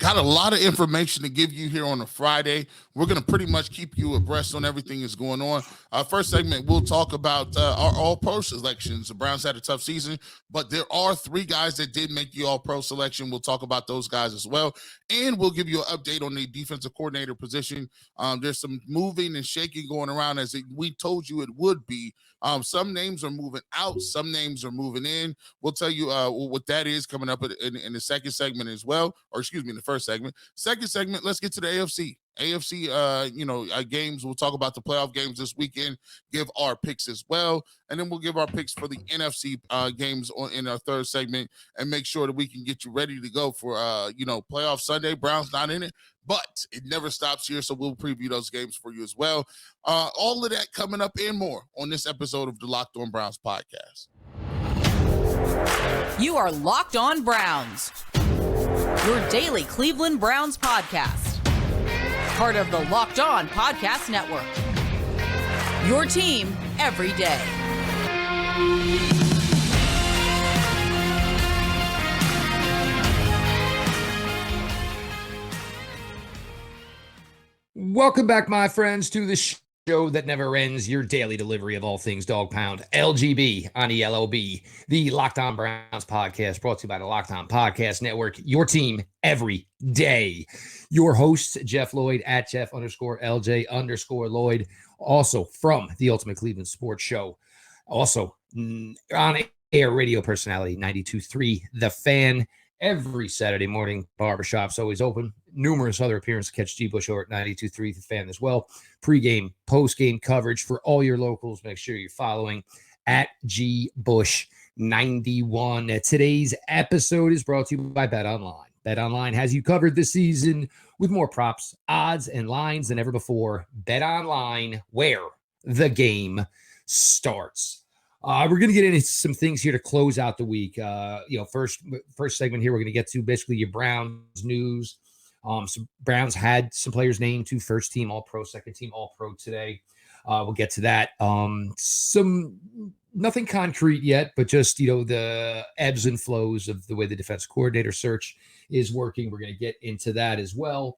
Got a lot of information to give you here on a Friday. We're going to pretty much keep you abreast on everything that's going on. First segment, we'll talk about our All-Pro selections. The Browns had a tough season, but there are three guys that did make the All-Pro selection. We'll talk about those guys as well, and we'll give you an update on the defensive coordinator position. There's some moving and shaking going around we told you it would be. Some names are moving out, some names are moving in. We'll tell you what that is coming up in the second segment as well, or excuse me, in the first segment. Second segment, let's get to the AFC. Games. We'll talk about the playoff games this weekend, give our picks as well, and then we'll give our picks for the NFC games in our third segment, and make sure that we can get you ready to go for playoff Sunday. Browns not in it, but it never stops here, so we'll preview those games for you as well. All of that coming up and more on this episode of the Locked On Browns podcast. You are Locked On Browns, your daily Cleveland Browns podcast. Part of the Locked On Podcast Network. Your team every day. Welcome back, my friends, to the show that never ends, your daily delivery of all things dog pound, LGB on ELOB, the Locked On Browns podcast, brought to you by the Locked On Podcast Network, your team every day. Your host, Jeff Lloyd, at Jeff_LJ_Lloyd, also from the Ultimate Cleveland Sports Show, also on air radio personality, 92.3 The Fan. Every Saturday morning, barbershop's always open. Numerous other appearances. Catch G. Bush over at 92.3 The Fan as well. Pre-game, post-game coverage for all your locals. Make sure you're following at G. Bush 91. Today's episode is brought to you by BetOnline. BetOnline has you covered this season with more props, odds, and lines than ever before. BetOnline, where the game starts. We're going to get into some things here to close out the week. First segment here, we're going to get to basically your Browns news. Some Browns had some players named to first team All-Pro, second team All-Pro today. We'll get to that. Nothing concrete yet, but just, the ebbs and flows of the way the defense coordinator search is working. We're going to get into that as well.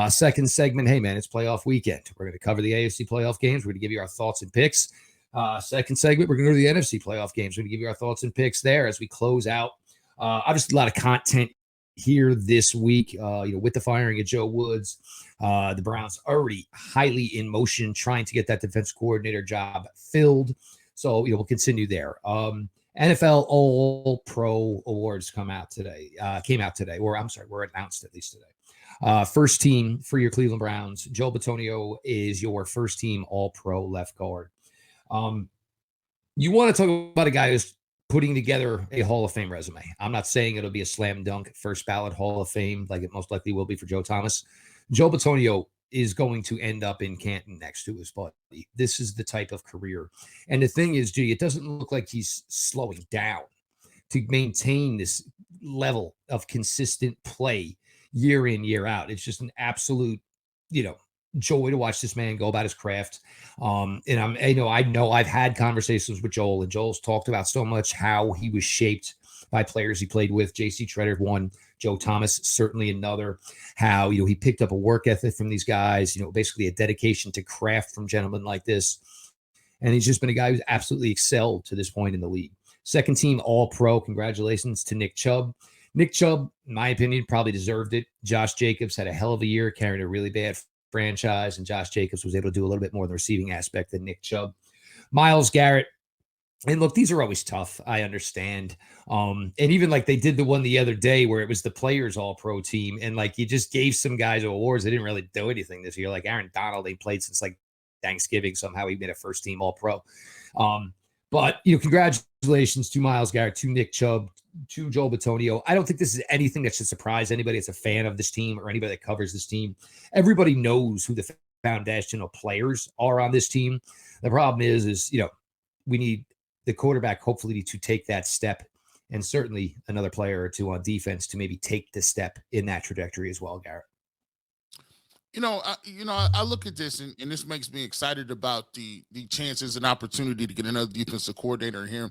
Second segment, hey man, it's playoff weekend. We're going to cover the AFC playoff games. We're going to give you our thoughts and picks. Second segment, we're going to go to the NFC playoff games. We're going to give you our thoughts and picks there as we close out. Obviously, a lot of content here this week, with the firing of Joe Woods. The Browns already highly in motion trying to get that defense coordinator job filled. So, we'll continue there. NFL All-Pro awards came out today, were announced at least today. First team for your Cleveland Browns, Joel Bitonio is your first team All-Pro left guard. You want to talk about a guy who's putting together a Hall of Fame resume. I'm not saying it'll be a slam dunk first ballot Hall of Fame like it most likely will be for Joe Thomas. Joe Bitonio is going to end up in Canton next to his buddy. This is the type of career. And the thing is, it doesn't look like he's slowing down to maintain this level of consistent play year in, year out. It's just an absolute, joy to watch this man go about his craft. And I know I've had conversations with Joel, and Joel's talked about so much how he was shaped by players he played with. J.C. Tretter, one, Joe Thomas, certainly another, how, he picked up a work ethic from these guys, basically a dedication to craft from gentlemen like this. And he's just been a guy who's absolutely excelled to this point in the league. Second team All-Pro. Congratulations to Nick Chubb. Nick Chubb, in my opinion, probably deserved it. Josh Jacobs had a hell of a year, carrying a really bad franchise, and Josh Jacobs was able to do a little bit more of the receiving aspect than Nick Chubb. Myles Garrett, and look, these are always tough, I understand. And even like they did the one the other day where it was the players All-Pro team, and like you just gave some guys awards. They didn't really do anything this year. Like Aaron Donald, they played since like Thanksgiving. Somehow he made a first team All-Pro. But congratulations to Myles Garrett, to Nick Chubb, to Joel Bitonio. I don't think this is anything that should surprise anybody that's a fan of this team or anybody that covers this team. Everybody knows who the foundational players are on this team. The problem is we need the quarterback hopefully to take that step, and certainly another player or two on defense to maybe take the step in that trajectory as well, Garrett. I look at this and this makes me excited about the chances and opportunity to get another defensive coordinator here,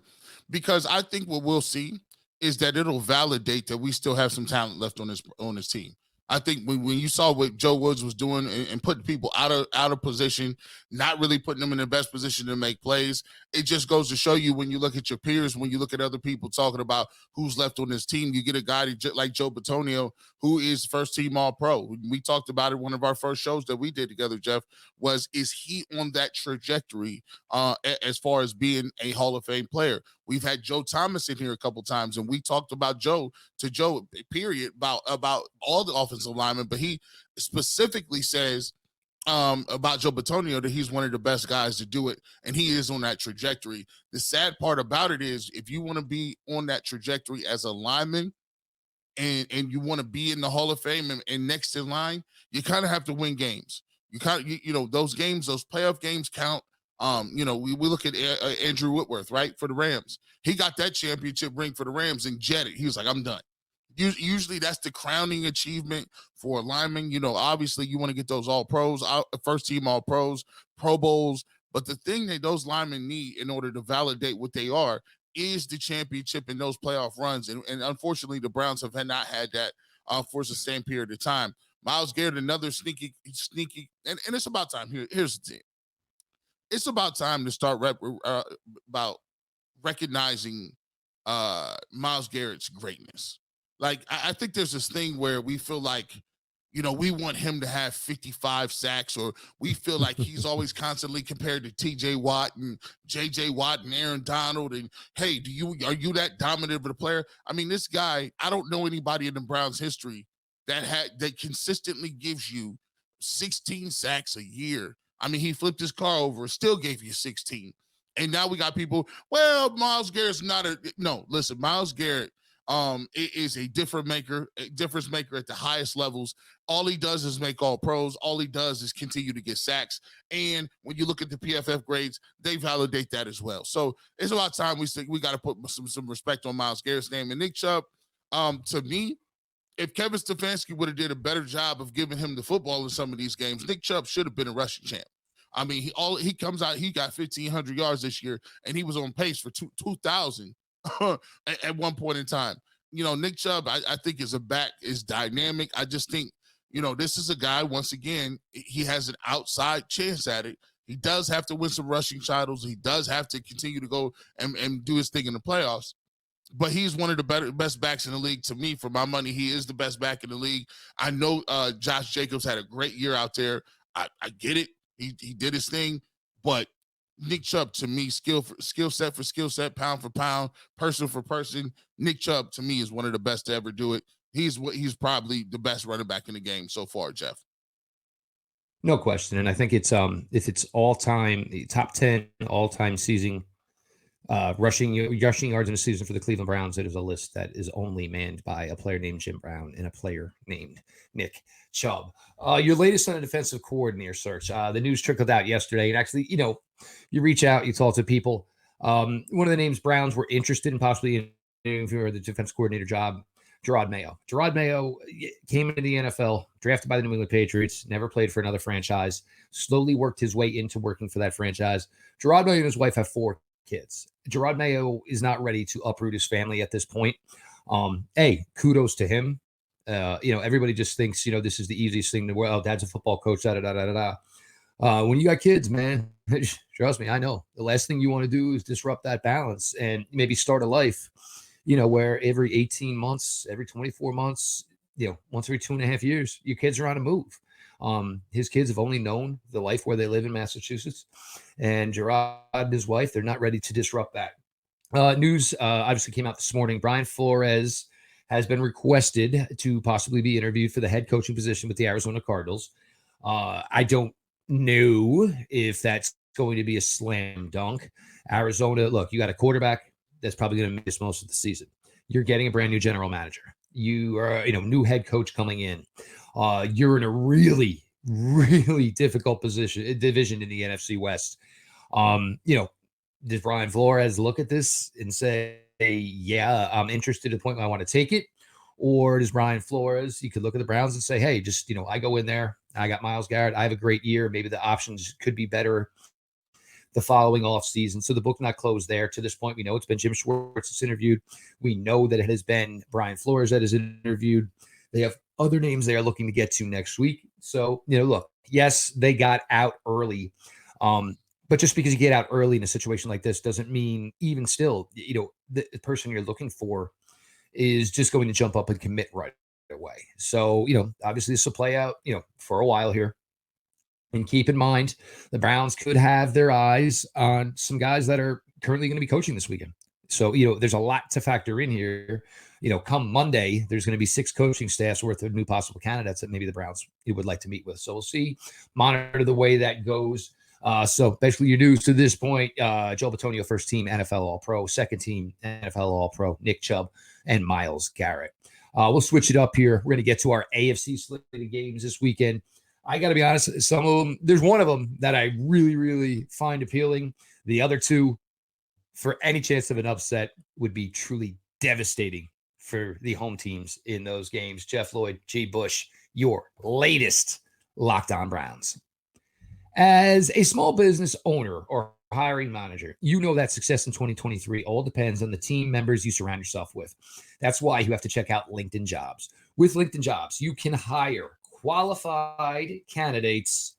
because I think what we'll see is that it'll validate that we still have some talent left on this team. I think when you saw what Joe Woods was doing and putting people out of position, not really putting them in the best position to make plays, it just goes to show you when you look at your peers, when you look at other people talking about who's left on this team, you get a guy like Joel Bitonio, who is first team All-Pro. We talked about it. One of our first shows that we did together, Jeff, is he on that trajectory as far as being a Hall of Fame player? We've had Joe Thomas in here a couple times, and we talked about Joe, period, about all the offensive linemen, but he specifically says about Joel Bitonio that he's one of the best guys to do it, and he is on that trajectory. The sad part about it is if you want to be on that trajectory as a lineman and you want to be in the Hall of Fame and next in line, you kind of have to win games. You kind of, you know, those games, those playoff games count. We look at Andrew Whitworth, right, for the Rams. He got that championship ring for the Rams and jetted. He was like, I'm done. Usually that's the crowning achievement for a lineman. You know, obviously you want to get those All-Pros, first team All-Pros, Pro Bowls. But the thing that those linemen need in order to validate what they are is the championship in those playoff runs. And unfortunately, the Browns have not had that for a sustained period of time. Myles Garrett, another sneaky, and it's about time. Here's the thing. It's about time to start about recognizing Myles Garrett's greatness. Like, I think there's this thing where we feel like, you know, we want him to have 55 sacks, or we feel like he's always constantly compared to TJ Watt and JJ Watt and Aaron Donald. And hey, are you that dominant of a player? I mean, this guy, I don't know anybody in the Browns history that consistently gives you 16 sacks a year. I mean, he flipped his car over, still gave you 16. And now we got people, well, Myles Garrett's not no, listen, Myles Garrett is a difference maker at the highest levels. All he does is make All-Pros. All he does is continue to get sacks. And when you look at the PFF grades, they validate that as well. So it's about time we got to put some respect on Myles Garrett's name. And Nick Chubb, to me, if Kevin Stefanski would have did a better job of giving him the football in some of these games, Nick Chubb should have been a rushing champ. I mean, he comes out, he got 1,500 yards this year, and he was on pace for 2,000 at one point in time. You know, Nick Chubb, I think is dynamic. I just think, you know, this is a guy, once again, he has an outside chance at it. He does have to win some rushing titles. He does have to continue to go and do his thing in the playoffs. But he's one of the best backs in the league. To me, for my money, he is the best back in the league. I know Josh Jacobs had a great year out there. I get it. He did his thing. But Nick Chubb, to me, skill set for skill set, pound for pound, person for person, Nick Chubb, to me, is one of the best to ever do it. He's probably the best running back in the game so far, Jeff. No question. And I think it's if it's all-time, top 10 all-time season rushing yards in a season for the Cleveland Browns, it is a list that is only manned by a player named Jim Brown and a player named Nick Chubb. Your latest on a defensive coordinator search. The news trickled out yesterday. And actually, you know, you reach out, you talk to people. One of the names Browns were interested in possibly interviewing for the defense coordinator job, Gerard Mayo. Gerard Mayo came into the NFL, drafted by the New England Patriots, never played for another franchise, slowly worked his way into working for that franchise. Gerard Mayo and his wife have 4 kids. Gerard Mayo is not ready to uproot his family at this point. Kudos to him. Everybody just thinks, this is the easiest thing in the world. Oh, dad's a football coach, when you got kids, man, trust me, I know the last thing you want to do is disrupt that balance and maybe start a life, where every 18 months, every 24 months, once every 2.5 years, your kids are on a move. His kids have only known the life where they live in Massachusetts, and Gerard and his wife, they're not ready to disrupt that. News obviously came out this morning. Brian Flores has been requested to possibly be interviewed for the head coaching position with the Arizona Cardinals. I don't know if that's going to be a slam dunk. Arizona, look, you got a quarterback that's probably going to miss most of the season. You're getting a brand new general manager. You are, new head coach coming in. You're in a really, really difficult division in the NFC West. Does Brian Flores look at this and say, yeah, I'm interested to the point where I want to take it? Or does Brian Flores, you could look at the Browns and say, hey, just, I go in there. I got Myles Garrett. I have a great year. Maybe the options could be better the following offseason. So the book not closed there. To this point, we know it's been Jim Schwartz that's interviewed. We know that it has been Brian Flores that is interviewed. They have other names they are looking to get to next week. So, look, yes, they got out early. But just because you get out early in a situation like this doesn't mean even still, the person you're looking for is just going to jump up and commit right away. So, obviously this will play out, for a while here. And keep in mind, the Browns could have their eyes on some guys that are currently going to be coaching this weekend. So, there's a lot to factor in here. Come Monday, there's going to be 6 coaching staffs worth of new possible candidates that maybe the Browns would like to meet with. So we'll see, monitor the way that goes. So basically your news to this point, Joel Bitonio, first team NFL All-Pro, second team NFL All-Pro, Nick Chubb, and Myles Garrett. We'll switch it up here. We're going to get to our AFC slated games this weekend. I got to be honest, some of them, there's one of them that I really, really find appealing. The other two, for any chance of an upset, would be truly devastating for the home teams in those games. Jeff Lloyd, G. Bush, your latest Locked On Browns. As a small business owner or hiring manager, you know that success in 2023 all depends on the team members you surround yourself with. That's why you have to check out LinkedIn Jobs. With LinkedIn Jobs, you can hire qualified candidates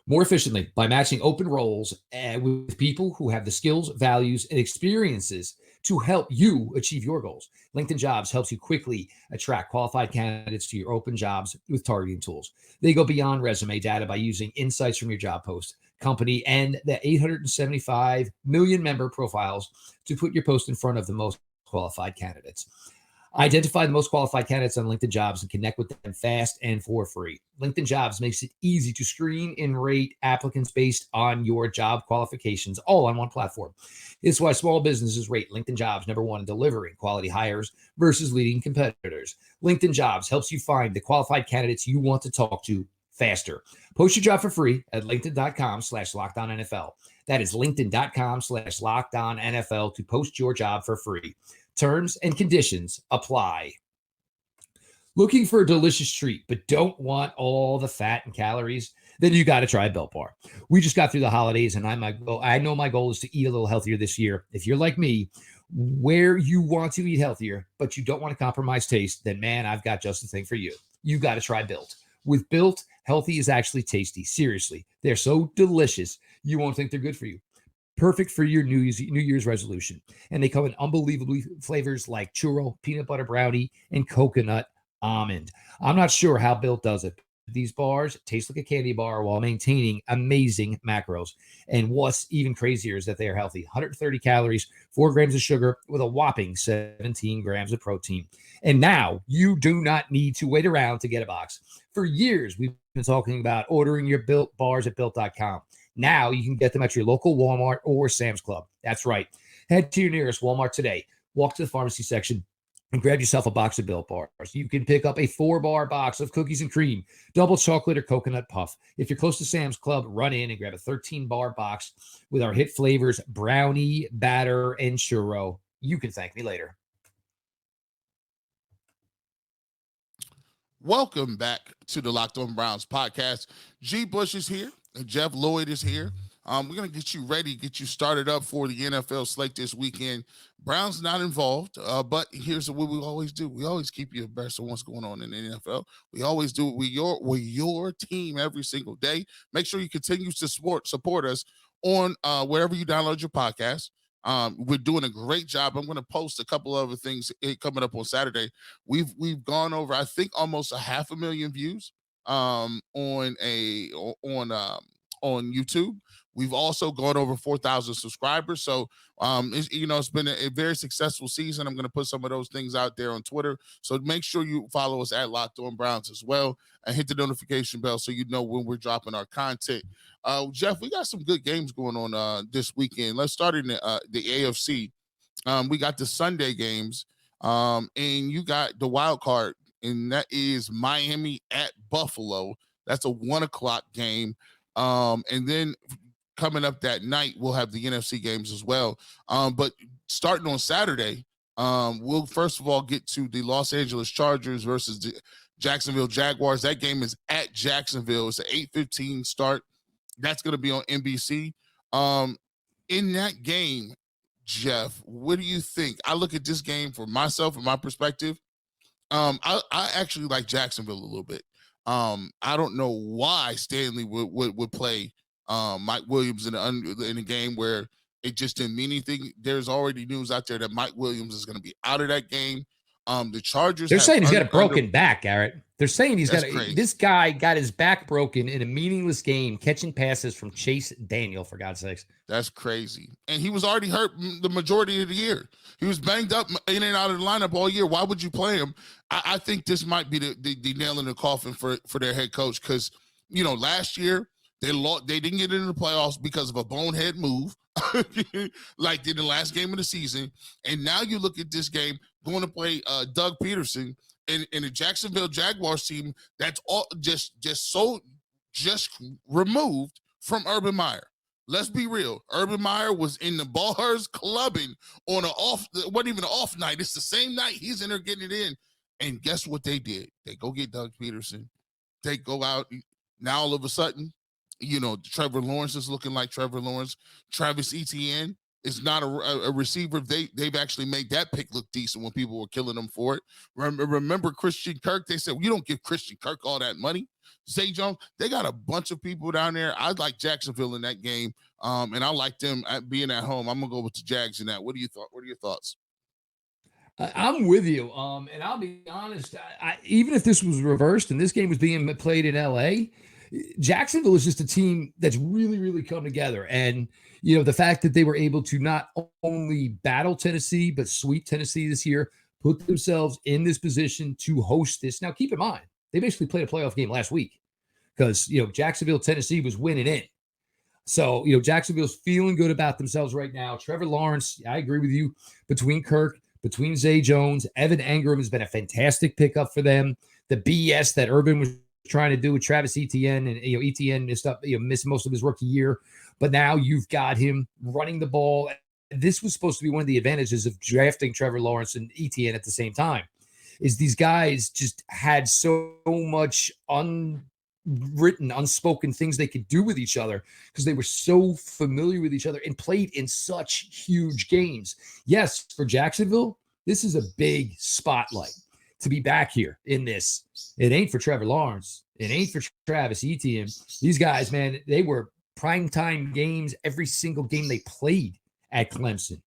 more efficiently by matching open roles with people who have the skills, values, and experiences to help you achieve your goals. LinkedIn Jobs helps you quickly attract qualified candidates to your open jobs with targeting tools. They go beyond resume data by using insights from your job post, company, and the 875 million member profiles to put your post in front of the most qualified candidates. Identify the most qualified candidates on LinkedIn Jobs and connect with them fast and for free. LinkedIn Jobs makes it easy to screen and rate applicants based on your job qualifications, all on one platform. It's why small businesses rate LinkedIn Jobs #1 in delivering quality hires versus leading competitors. LinkedIn Jobs helps you find the qualified candidates you want to talk to faster. Post your job for free at linkedin.com/LockedOnNFL. That is linkedin.com/LockedOnNFL to post your job for free. Terms and conditions apply. Looking for a delicious treat, but don't want all the fat and calories? Then you got to try Built Bar. We just got through the holidays, and I know my goal is to eat a little healthier this year. If you're like me, where you want to eat healthier, but you don't want to compromise taste, then man, I've got just the thing for you. You got to try Built. With Built, healthy is actually tasty. Seriously, they're so delicious, you won't think they're good for you. Perfect for your New Year's resolution. And they come in unbelievable flavors like churro, peanut butter brownie, and coconut almond. I'm not sure how Built does it. These bars taste like a candy bar while maintaining amazing macros. And what's even crazier is that they are healthy. 130 calories, 4 grams of sugar with a whopping 17 grams of protein. And now you do not need to wait around to get a box. For years, we've been talking about ordering your Built bars at Built.com. Now you can get them at your local Walmart or Sam's Club. That's right. Head to your nearest Walmart today. Walk to the pharmacy section and grab yourself a box of Built bars. You can pick up a 4-bar box of cookies and cream, double chocolate or coconut puff. If you're close to Sam's Club, run in and grab a 13-bar box with our hit flavors, brownie, batter, and churro. You can thank me later. Welcome back to the Locked On Browns podcast. G. Bush is here and Jeff Lloyd is here. We're going to get you ready, get you started up for the NFL slate this weekend. Browns not involved, but here's what we always do. We always keep you abreast of what's going on in the NFL. We always do it with your team every single day. Make sure you continue to support us on wherever you download your podcast. We're doing a great job. I'm going to post a couple other things coming up on Saturday. We've gone over, I think, almost 500,000 views on YouTube. We've also gone over 4,000 subscribers. So, it's been a very successful season. I'm going to put some of those things out there on Twitter. So make sure you follow us at Locked On Browns as well and hit the notification bell so you know when we're dropping our content. Jeff, we got some good games going on this weekend. Let's start in the AFC. We got the Sunday games, and you got the wild card, and that is Miami at Buffalo. That's a 1:00 game. And then coming up that night, we'll have the NFC games as well. But starting on Saturday, we'll first of all get to the Los Angeles Chargers versus the Jacksonville Jaguars. That game is at Jacksonville. It's an 8:15 start. That's going to be on NBC. In that game, Jeff, what do you think? I look at this game from myself and my perspective. I actually like Jacksonville a little bit. I don't know why Stanley would play Mike Williams in a game where it just didn't mean anything. There's already news out there that Mike Williams is going to be out of that game. The Chargers. They're saying he's got a broken back, Garrett. They're saying this guy got his back broken in a meaningless game, catching passes from Chase Daniel, for God's sakes. That's crazy. And he was already hurt the majority of the year. He was banged up in and out of the lineup all year. Why would you play him? I think this might be the nail in the coffin for their head coach, because, last year they didn't get into the playoffs because of a bonehead move, like in the last game of the season. And now you look at this game, going to play Doug Peterson in the Jacksonville Jaguars team that's all just removed from Urban Meyer. Let's be real. Urban Meyer was in the bars clubbing on wasn't even an off night. It's the same night he's in there getting it in. And guess what they did? They go get Doug Peterson. They go out. Now all of a sudden, Trevor Lawrence is looking like Trevor Lawrence. Travis Etienne is not a receiver. They've actually made that pick look decent when people were killing them for it. Remember Christian Kirk? They said, you don't give Christian Kirk all that money. Zay Jones, they got a bunch of people down there. I like Jacksonville in that game, and I like them being at home. I'm gonna go with the Jags in that. What are your thoughts? I'm with you. And I'll be honest, even if this was reversed and this game was being played in LA, Jacksonville is just a team that's really, really come together. And, the fact that they were able to not only battle Tennessee, but sweep Tennessee this year, put themselves in this position to host this. Now, keep in mind, they basically played a playoff game last week because, Jacksonville, Tennessee was winning in. So, Jacksonville's feeling good about themselves right now. Trevor Lawrence, I agree with you, between Kirk, between Zay Jones, Evan Engram has been a fantastic pickup for them. The BS that Urban was trying to do with Travis Etienne, and Etienne missed most of his rookie year, but now you've got him running the ball. This was supposed to be one of the advantages of drafting Trevor Lawrence and Etienne at the same time, is these guys just had so much unwritten, unspoken things they could do with each other because they were so familiar with each other and played in such huge games. Yes, for Jacksonville, this is a big spotlight to be back here in this. It ain't for Trevor Lawrence. It ain't for Travis Etienne. These guys, man, they were primetime games every single game they played at Clemson.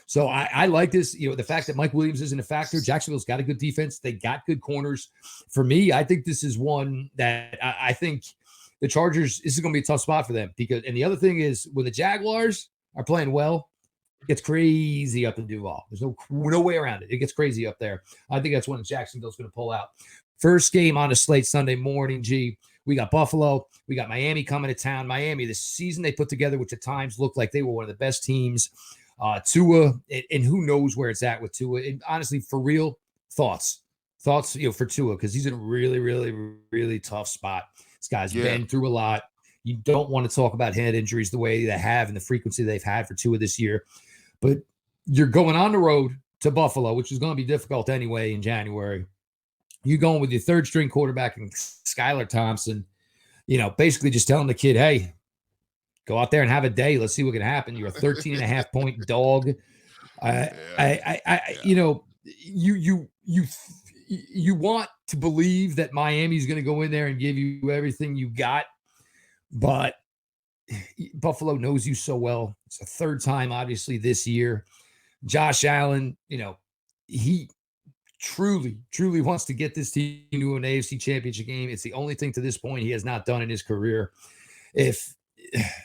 So I like this, the fact that Mike Williams isn't a factor. Jacksonville's got a good defense. They got good corners. For me, I think this is one that I think the Chargers, this is going to be a tough spot for them and the other thing is when the Jaguars are playing well, it gets crazy up in Duval. There's no way around it. It gets crazy up there. I think that's when Jacksonville's going to pull out. First game on the slate Sunday morning, G. We got Buffalo. We got Miami coming to town. Miami, the season they put together, which at times looked like they were one of the best teams. Tua, and who knows where it's at with Tua. And honestly, for real, thoughts, for Tua, because he's in a really, really, really tough spot. This guy's been through a lot. You don't want to talk about head injuries the way they have and the frequency they've had for Tua this year. But you're going on the road to Buffalo, which is going to be difficult anyway in January. You're going with your third string quarterback and Skylar Thompson, basically just telling the kid, hey, go out there and have a day. Let's see what can happen. You're a 13.5 point dog. You want to believe that Miami's going to go in there and give you everything you got, but Buffalo knows you so well. It's the third time, obviously, this year. Josh Allen, he truly, truly wants to get this team to an AFC championship game. It's the only thing to this point he has not done in his career.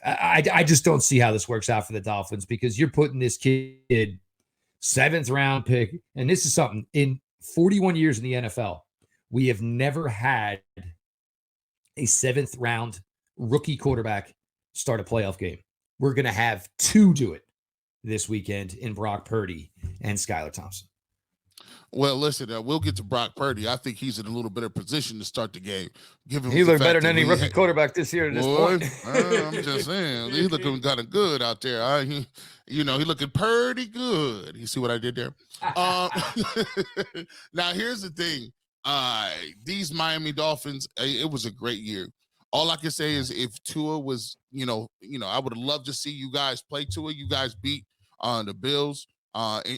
I just don't see how this works out for the Dolphins, because you're putting this kid 7th round pick. And this is something in 41 years in the NFL, we have never had a 7th round rookie quarterback start a playoff game. We're going to have 2 do it this weekend in Brock Purdy and Skylar Thompson. Well, listen, we'll get to Brock Purdy. I think he's in a little better position to start the game. He looked better than any rookie quarterback this year at this point. I'm just saying, he's looking kind of good out there. He looking pretty good. You see what I did there? Now, here's the thing. These Miami Dolphins, it was a great year. All I can say is if Tua was, I would have loved to see you guys play Tua. You guys beat the Bills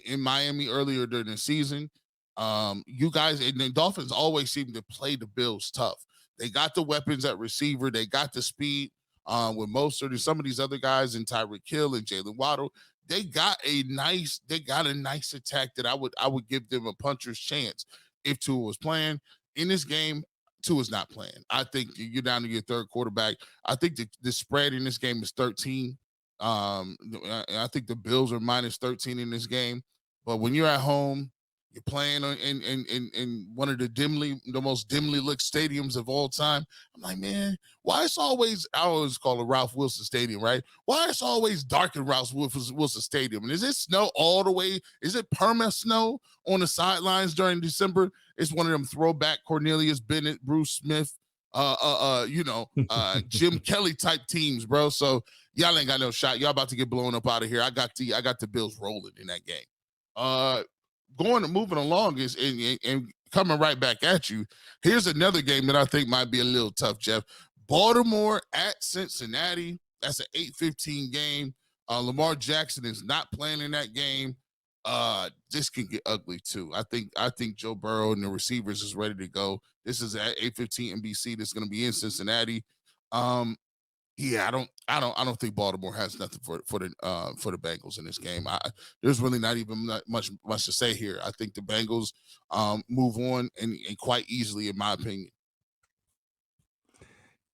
in Miami earlier during the season. You guys and the Dolphins always seem to play the Bills tough. They got the weapons at receiver. They got the speed with Mostert and some of these other guys and Tyreek Hill and Jalen Waddle. They got a nice attack that I would give them a puncher's chance if Tua was playing in this game. Tua's not playing. I think you're down to your third quarterback. I think the spread in this game is 13. I think the Bills are minus 13 in this game. But when you're at home, you're playing in one of the most dimly lit stadiums of all time. I'm like, man, why it's always, I always call it Ralph Wilson Stadium, right? Why it's always dark in Ralph Wilson Stadium? And is it snow all the way? Is it perma snow on the sidelines during December? It's one of them throwback Cornelius Bennett, Bruce Smith, Jim Kelly type teams, bro. So y'all ain't got no shot. Y'all about to get blown up out of here. I got the Bills rolling in that game. Moving along and coming right back at you. Here's another game that I think might be a little tough, Jeff. Baltimore at Cincinnati. That's an 8:15 game. Lamar Jackson is not playing in that game. This can get ugly too. I think Joe Burrow and the receivers is ready to go. This is at 8:15 NBC. That's going to be in Cincinnati. Yeah, I don't think Baltimore has nothing for the Bengals in this game. There's really not even much to say here. I think the Bengals move on and quite easily, in my opinion.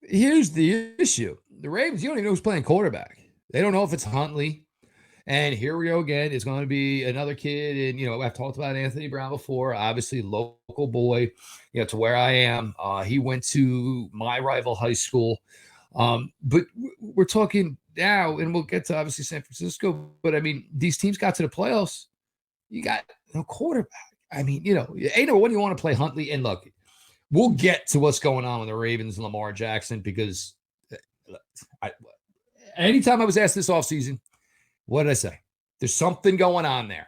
Here's the issue: the Ravens. You don't even know who's playing quarterback. They don't know if it's Huntley. And here we go again. It's going to be another kid. And, I've talked about Anthony Brown before, obviously local boy, to where I am. He went to my rival high school. But we're talking now, and we'll get to obviously San Francisco. But I mean, these teams got to the playoffs. You got no quarterback. I mean, when you want to play Huntley, and look, we'll get to what's going on with the Ravens and Lamar Jackson, because anytime I was asked this offseason, what did I say? There's something going on there.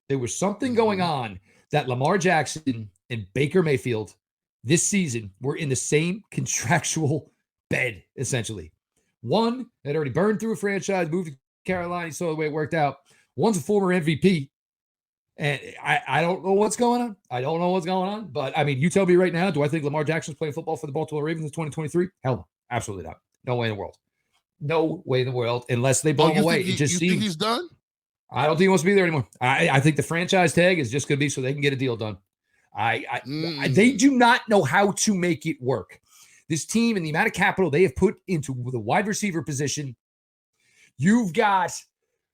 There was something going on that Lamar Jackson and Baker Mayfield this season were in the same contractual bed, essentially. One had already burned through a franchise, moved to Carolina, saw the way it worked out. One's a former MVP. And I don't know what's going on. I don't know what's going on. But, I mean, you tell me right now, do I think Lamar Jackson's playing football for the Baltimore Ravens in 2023? Hell no. Absolutely not. No way in the world. No way in the world, unless they blow him away. Think he's done? I don't think he wants to be there anymore. I think the franchise tag is just going to be so they can get a deal done. They do not know how to make it work. This team and the amount of capital they have put into the wide receiver position, you've got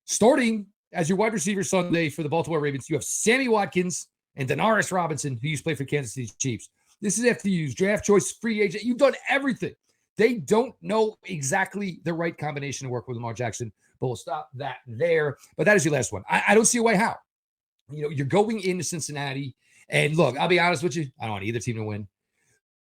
starting as your wide receiver Sunday for the Baltimore Ravens, you have Sammy Watkins and Denarius Robinson, who used to play for Kansas City Chiefs. This is after you use draft choice, free agent. You've done everything. They don't know exactly the right combination to work with Lamar Jackson, but we'll stop that there. But that is your last one. I don't see a way how. You're going into Cincinnati, and look, I'll be honest with you. I don't want either team to win.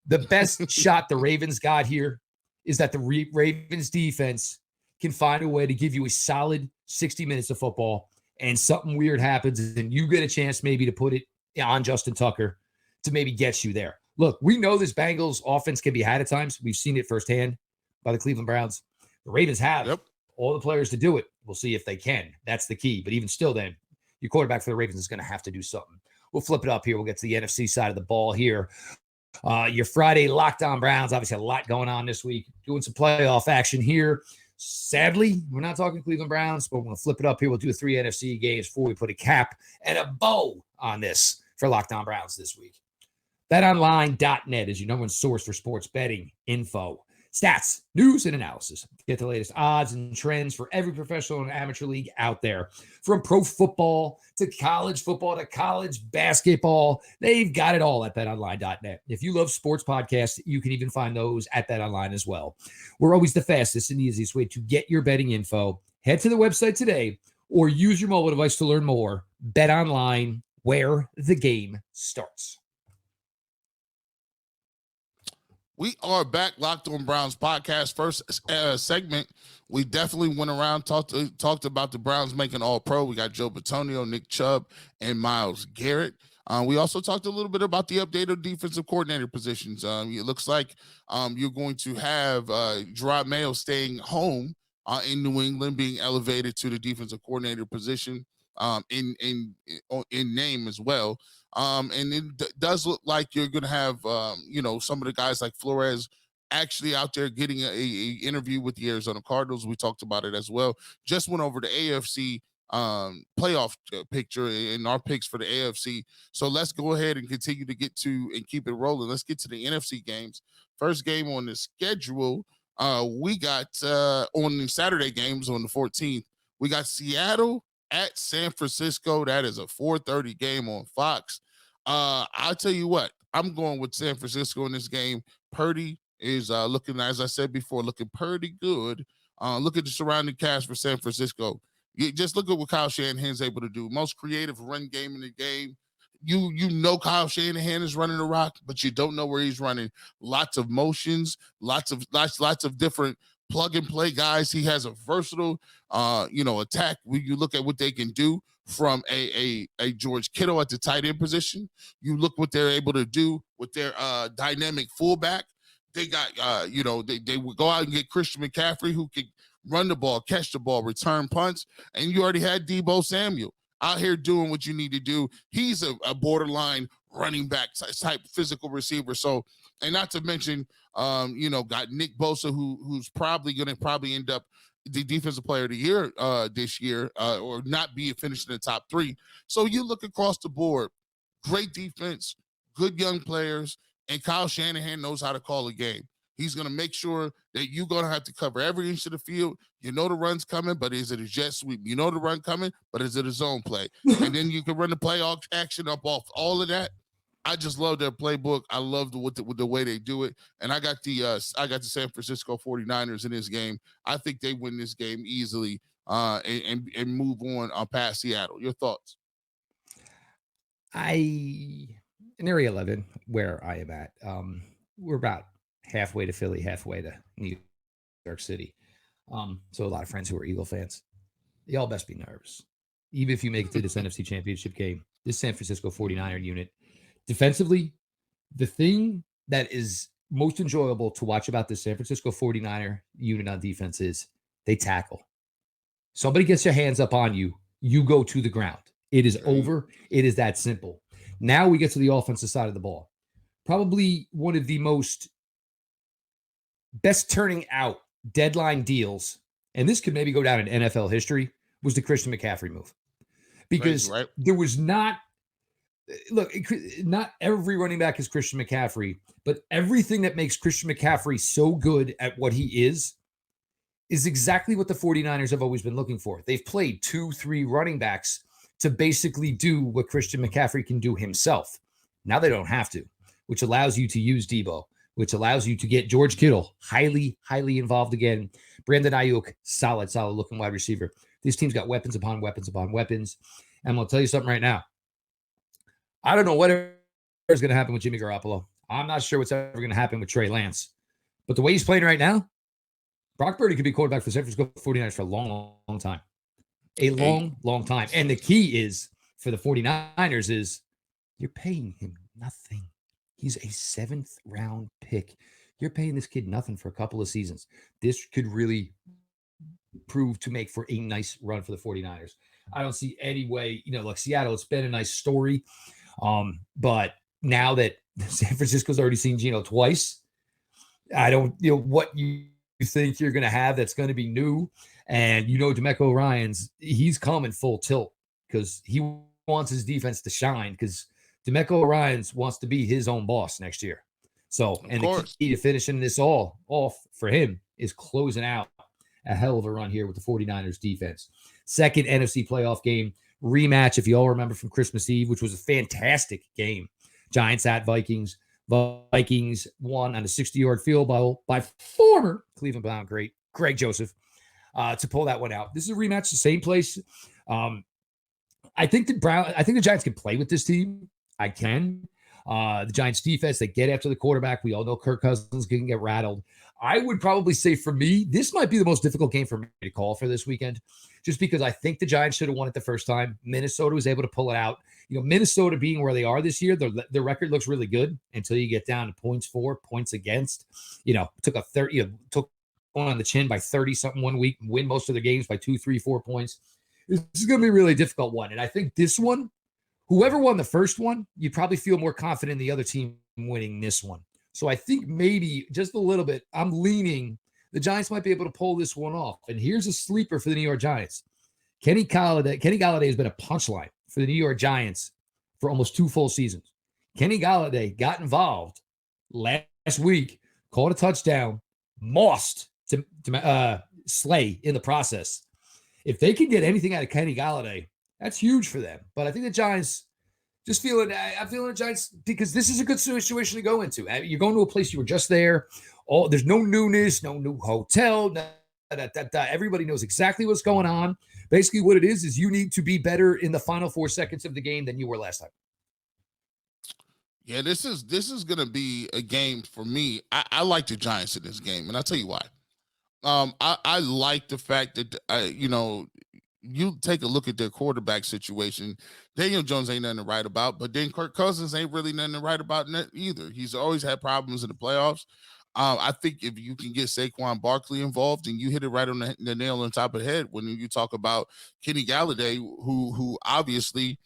The best shot the Ravens got here is that the Ravens defense can find a way to give you a solid 60 minutes of football, and something weird happens, and you get a chance maybe to put it on Justin Tucker to maybe get you there. Look, we know this Bengals offense can be had at times. We've seen it firsthand by the Cleveland Browns. The Ravens have all the players to do it. We'll see if they can. That's the key. But even still, then, your quarterback for the Ravens is going to have to do something. We'll flip it up here. We'll get to the NFC side of the ball here. Your Friday Lockdown Browns, obviously a lot going on this week. Doing some playoff action here. Sadly, we're not talking Cleveland Browns, but we're going to flip it up here. We'll do 3 NFC games before we put a cap and a bow on this for Lockdown Browns this week. BetOnline.net is your number one source for sports betting info, stats, news, and analysis. Get the latest odds and trends for every professional and amateur league out there. From pro football to college basketball, they've got it all at BetOnline.net. If you love sports podcasts, you can even find those at BetOnline as well. We're always the fastest and easiest way to get your betting info. Head to the website today or use your mobile device to learn more. BetOnline, where the game starts. We are back, Locked On Browns podcast. First segment, we definitely went around, talked about the Browns making All-Pro. We got Joel Bitonio, Nick Chubb, and Myles Garrett. We also talked a little bit about the updated defensive coordinator positions. It looks like you're going to have Gerard Mayo staying home in New England, being elevated to the defensive coordinator position in name as well. And it does look like you're going to have some of the guys like Flores actually out there getting a interview with the Arizona Cardinals. We talked about it as well. Just went over the AFC playoff picture in our picks for the AFC. So let's go ahead and continue to get to and keep it rolling. Let's get to the NFC games. First game on the schedule, we got on the Saturday games on the 14th, we got Seattle at San Francisco. That is a 4:30 game on Fox. I'll tell you what, I'm going with San Francisco in this game. Purdy is looking, as I said before, looking pretty good. Look at the surrounding cast for San Francisco. You just look at what Kyle Shanahan's able to do. Most creative run game in the game. You know Kyle Shanahan is running the rock, but you don't know where he's running. Lots of motions, lots of different plug and play guys. He has a versatile attack. When you look at what they can do from a George Kittle at the tight end position, you look what they're able to do with their dynamic fullback. They got they would go out and get Christian McCaffrey, who could run the ball, catch the ball, return punts, and you already had Deebo Samuel out here doing what you need to do. He's a borderline running back type physical receiver. So, and not to mention, got Nick Bosa, who's probably going to end up the defensive player of the year this year, or not be finished in the top 3. So you look across the board, great defense, good young players, and Kyle Shanahan knows how to call a game. He's going to make sure that you're going to have to cover every inch of the field. You know the run's coming, but is it a jet sweep? You know the run coming, but is it a zone play? And then you can run the play action up off all of that. I just love their playbook. I love the way they do it. And I got the San Francisco 49ers in this game. I think they win this game easily and move on past Seattle. Your thoughts? In area 11, where I am at, we're about halfway to Philly, halfway to New York City. So a lot of friends who are Eagle fans. Y'all best be nervous. Even if you make it to this NFC Championship game, this San Francisco 49er unit, defensively, the thing that is most enjoyable to watch about this San Francisco 49er unit on defense is they tackle. Somebody gets your hands up on you, you go to the ground. It is over. It is that simple. Now we get to the offensive side of the ball. Probably one of the most best turning out deadline deals, and this could maybe go down in NFL history, was the Christian McCaffrey move. Because there was not every running back is Christian McCaffrey, but everything that makes Christian McCaffrey so good at what he is exactly what the 49ers have always been looking for. They've played 2-3 running backs to basically do what Christian McCaffrey can do himself. Now they don't have to, which allows you to use Deebo, which allows you to get George Kittle highly, highly involved again. Brandon Ayuk, solid looking wide receiver. This team's got weapons upon weapons upon weapons. And I'm going to tell you something right now. I don't know what is going to happen with Jimmy Garoppolo. I'm not sure what's ever going to happen with Trey Lance. But the way he's playing right now, Brock Purdy could be quarterback for San Francisco 49ers for a long, long time. A long, long time. And the key is for the 49ers is you're paying him nothing. He's a 7th round pick. You're paying this kid nothing for a couple of seasons. This could really prove to make for a nice run for the 49ers. I don't see any way, like Seattle, it's been a nice story. But now that San Francisco's already seen Geno twice, I don't, what you think you're going to have that's going to be new. And DeMeco Ryans, he's coming full tilt because he wants his defense to shine because DeMeco Ryans wants to be his own boss next year. So, and the key to finishing this all off for him is closing out a hell of a run here with the 49ers defense. Second NFC playoff game rematch, if you all remember from Christmas Eve, which was a fantastic game. Giants at Vikings. Vikings won on a 60-yard field goal by former Cleveland Brown great Greg Joseph to pull that one out. This is a rematch, the same place. I think the Giants can play with this team. I can. The Giants defense, they get after the quarterback. We all know Kirk Cousins can get rattled. I would probably say for me, this might be the most difficult game for me to call for this weekend, just because I think the Giants should have won it the first time. Minnesota was able to pull it out. Minnesota being where they are this year, their record looks really good until you get down to points for, points against. Took one on the chin by 30-something one week, win most of their games by 2, 3, 4 points. This is going to be a really difficult one. And I think this one, whoever won the first one, you'd probably feel more confident in the other team winning this one. So I think maybe just a little bit, I'm leaning the Giants might be able to pull this one off. And here's a sleeper for the New York Giants. Kenny Golladay has been a punchline for the New York Giants for almost 2 full seasons. Kenny Golladay got involved last week, caught a touchdown, mossed to Slay in the process. If they can get anything out of Kenny Golladay, that's huge for them. But I think the Giants I'm feeling the Giants because this is a good situation to go into. You're going to a place you were just there. There's no newness, no new hotel. Everybody knows exactly what's going on. Basically, what it is you need to be better in the final 4 seconds of the game than you were last time. Yeah, this is going to be a game for me. I like the Giants in this game, and I'll tell you why. I like the fact that, you take a look at their quarterback situation. Daniel Jones ain't nothing to write about, but then Kirk Cousins ain't really nothing to write about either. He's always had problems in the playoffs. I think if you can get Saquon Barkley involved and you hit it right on the nail on top of the head when you talk about Kenny Golladay, who obviously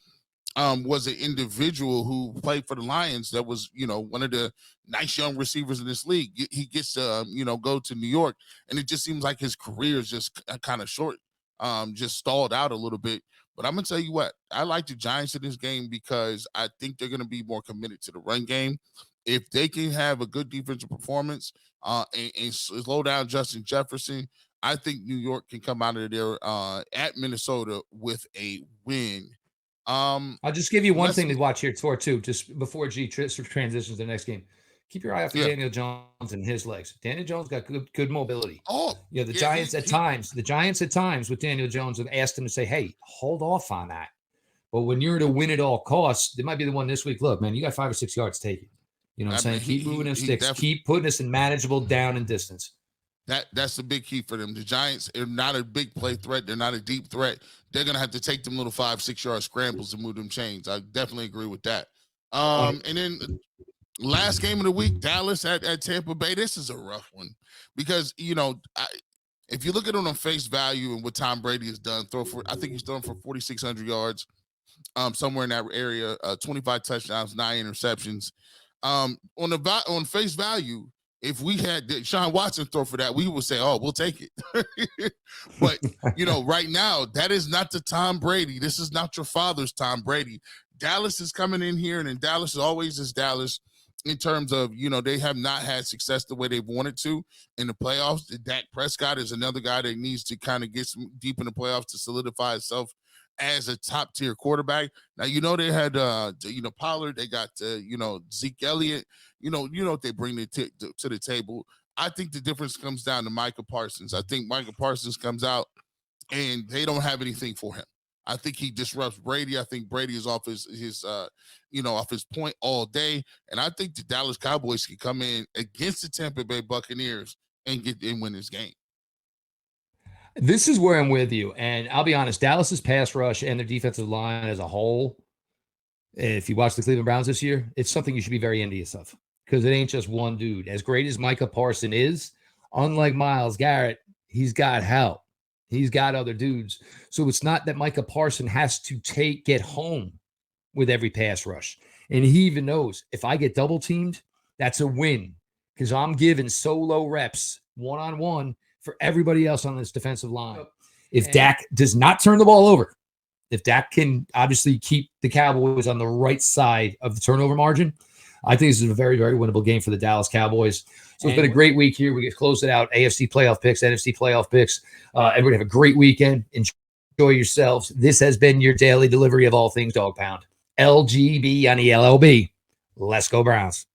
was an individual who played for the Lions that was, one of the nice young receivers in this league. He gets to, go to New York, and it just seems like his career is just kind of short, just stalled out a little bit. But I'm going to tell you what, I like the Giants in this game because I think they're going to be more committed to the run game. If they can have a good defensive performance and slow down Justin Jefferson, I think New York can come out of there at Minnesota with a win. I'll just give you one thing to watch here too, just before G transitions to the next game. Keep your eye out for Daniel Jones and his legs. Daniel Jones got good mobility. Giants at times with Daniel Jones have asked him to say, hey, hold off on that. But when you're to win at all costs, it might be the one this week. Look, man, you got 5 or 6 yards, take it. You know what I'm saying? Keep moving them sticks. Keep putting us in manageable down and distance. That's the big key for them. The Giants are not a big play threat. They're not a deep threat. They're going to have to take them little 5-6 yard scrambles to move them chains. I definitely agree with that. And then last game of the week, Dallas at Tampa Bay. This is a rough one because, if you look at it on face value and what Tom Brady has done, I think he's thrown for 4,600 yards, somewhere in that area, 25 touchdowns, 9 interceptions. On face value, if we had Deshaun Watson throw for that, we would say, oh, we'll take it. But, right now, that is not the Tom Brady. This is not your father's Tom Brady. Dallas is coming in here, and Dallas always is Dallas in terms of, they have not had success the way they've wanted to in the playoffs. Dak Prescott is another guy that needs to kind of get some deep in the playoffs to solidify itself as a top tier quarterback. Now, they had, Pollard, they got, Zeke Elliott, what they bring to the table. I think the difference comes down to Micah Parsons. I think Micah Parsons comes out and they don't have anything for him. I think he disrupts Brady. I think Brady is off his off his point all day. And I think the Dallas Cowboys can come in against the Tampa Bay Buccaneers and win this game. This is where I'm with you. And I'll be honest, Dallas's pass rush and their defensive line as a whole, if you watch the Cleveland Browns this year, it's something you should be very envious of because it ain't just one dude. As great as Micah Parsons is, unlike Myles Garrett, he's got help. He's got other dudes. So it's not that Micah Parsons has to get home with every pass rush. And he even knows if I get double teamed, that's a win because I'm giving solo reps one-on-one for everybody else on this defensive line. If Dak does not turn the ball over, if Dak can obviously keep the Cowboys on the right side of the turnover margin, I think this is a very, very winnable game for the Dallas Cowboys. So it's been a great week here. We get closed it out. AFC playoff picks, NFC playoff picks. Everybody have a great weekend. Enjoy yourselves. This has been your daily delivery of all things Dog Pound. LGB on the LLB. Let's go Browns.